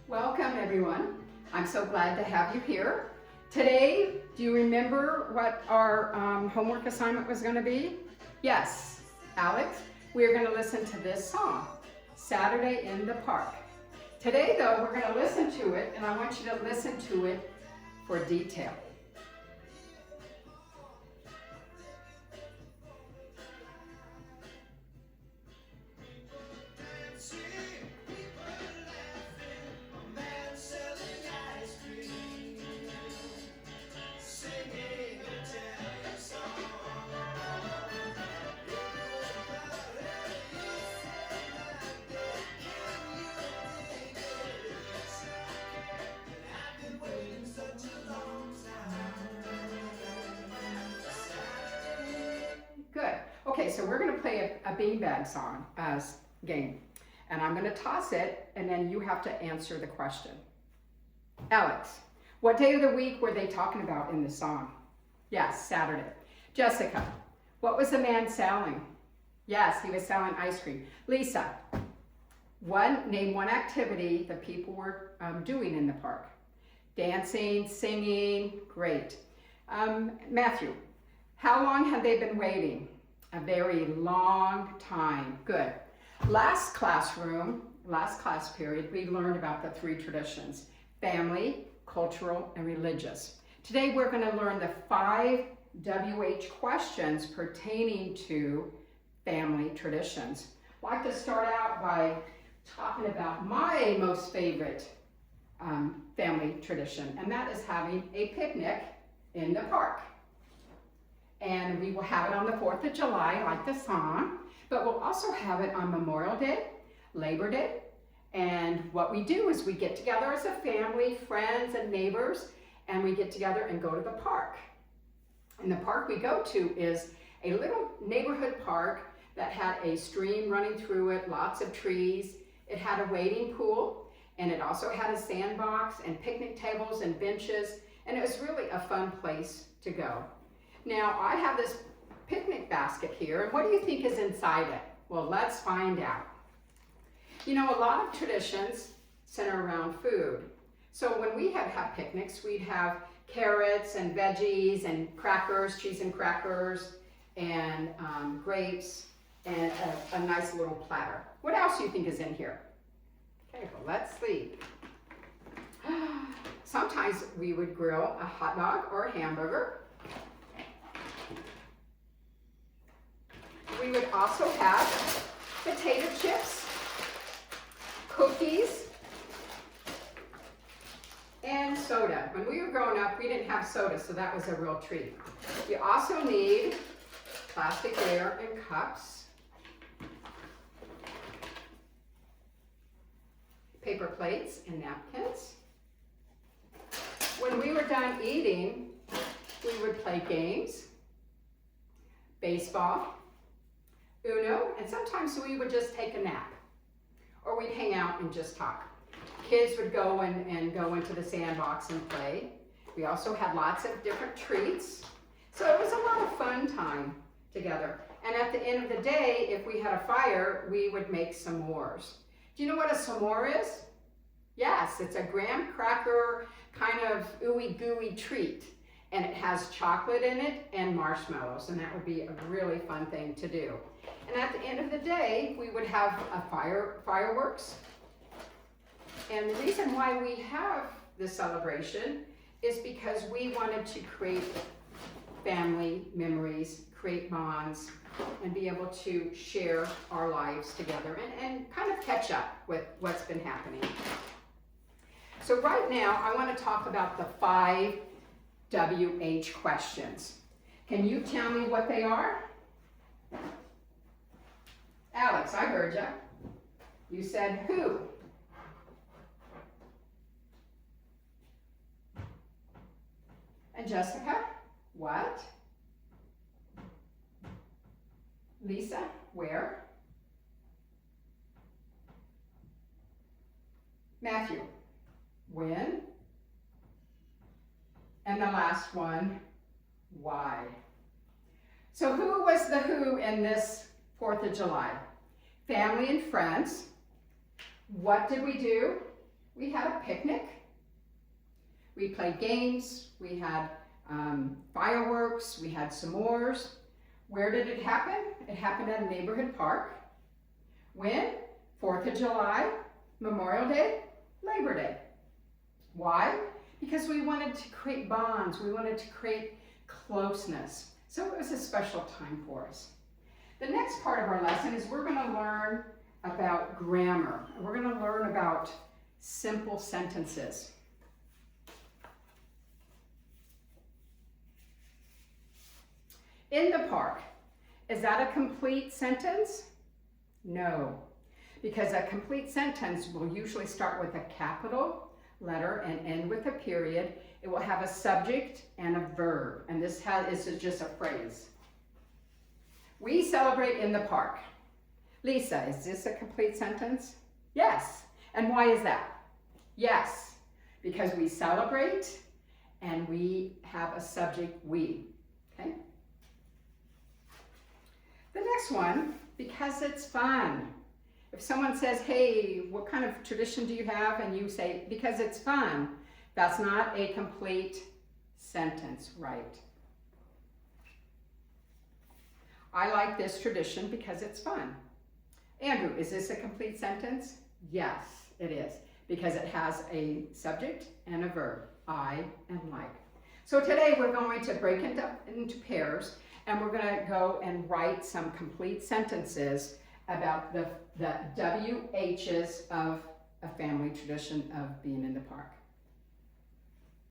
Welcome everyone. I'm so glad to have you here. Today, do you remember what our homework assignment was going to be? Yes, Alex, we're going to listen to this song, Saturday in the Park. Today though, we're going to listen to it, and I want you to listen to it for detail. Good. Okay, so we're going to play a beanbag song as game. And I'm going to toss it, and then you have to answer the question. Alex, what day of the week were they talking about in the song? Yes, Saturday. Jessica, what was the man selling? Yes, he was selling ice cream. Lisa, name one activity that people were doing in the park. Dancing, singing, great. Matthew, how long have they been waiting? A very long time. Good. Last class period, we learned about the three traditions: family, cultural, and religious. Today we're going to learn the 5 WH questions pertaining to family traditions. I'd like to start out by talking about my most favorite family tradition, and that is having a picnic in the park. And we will have it on the 4th of July, like the song, but we'll also have it on Memorial Day, Labor Day, and what we do is we get together as a family, friends and neighbors, and we get together and go to the park. And the park we go to is a little neighborhood park that had a stream running through it, lots of trees. It had a wading pool, and it also had a sandbox and picnic tables and benches, and it was really a fun place to go. Now, I have this picnic basket here, and what do you think is inside it? Well, let's find out. You know, a lot of traditions center around food. So when we have picnics, we'd have carrots and veggies and crackers, cheese and crackers, and grapes, and a nice little platter. What else do you think is in here? Okay, well, let's see. Sometimes we would grill a hot dog or a hamburger. We would also have potato chips, cookies, and soda. When we were growing up, we didn't have soda, so that was a real treat. You also need plasticware and cups, paper plates and napkins. When we were done eating, we would play games, baseball, Uno, and sometimes we would just take a nap, or we'd hang out and just talk. Kids would go and go into the sandbox and play. We also had lots of different treats, so it was a lot of fun time together. And at the end of the day, if we had a fire, we would make s'mores. Do you know what a s'more is? Yes, it's a graham cracker kind of ooey gooey treat, and it has chocolate in it and marshmallows, and that would be a really fun thing to do. And at the end of the day, we would have a fireworks. And the reason why we have this celebration is because we wanted to create family memories, create bonds, and be able to share our lives together and kind of catch up with what's been happening. So right now, I want to talk about the 5 WH questions. Can you tell me what they are? Alex, I heard you. You said who? And Jessica, what? Lisa, where? Matthew, when? And the last one, why? So who was the who in this 4th of July? Family and friends. What did we do? We had a picnic. We played games. We had fireworks. We had s'mores. Where did it happen? It happened at a neighborhood park. When? 4th of July, Memorial Day, Labor Day. Why? Because we wanted to create bonds. We wanted to create closeness. So it was a special time for us. The next part of our lesson is we're going to learn about grammar. We're going to learn about simple sentences. In the park. Is that a complete sentence? No, because a complete sentence will usually start with a capital letter and end with a period. It will have a subject and a verb, and this is just a phrase. We celebrate in the park. Lisa, is this a complete sentence? Yes. And why is that? Yes, because we celebrate and we have a subject, we. Okay? The next one, because it's fun. If someone says, hey, what kind of tradition do you have? And you say, because it's fun, that's not a complete sentence, right? I like this tradition because it's fun. Andrew, is this a complete sentence? Yes, it is, because it has a subject and a verb, I and like. So today we're going to break it up into pairs, and we're going to go and write some complete sentences about the WHs of a family tradition of being in the park.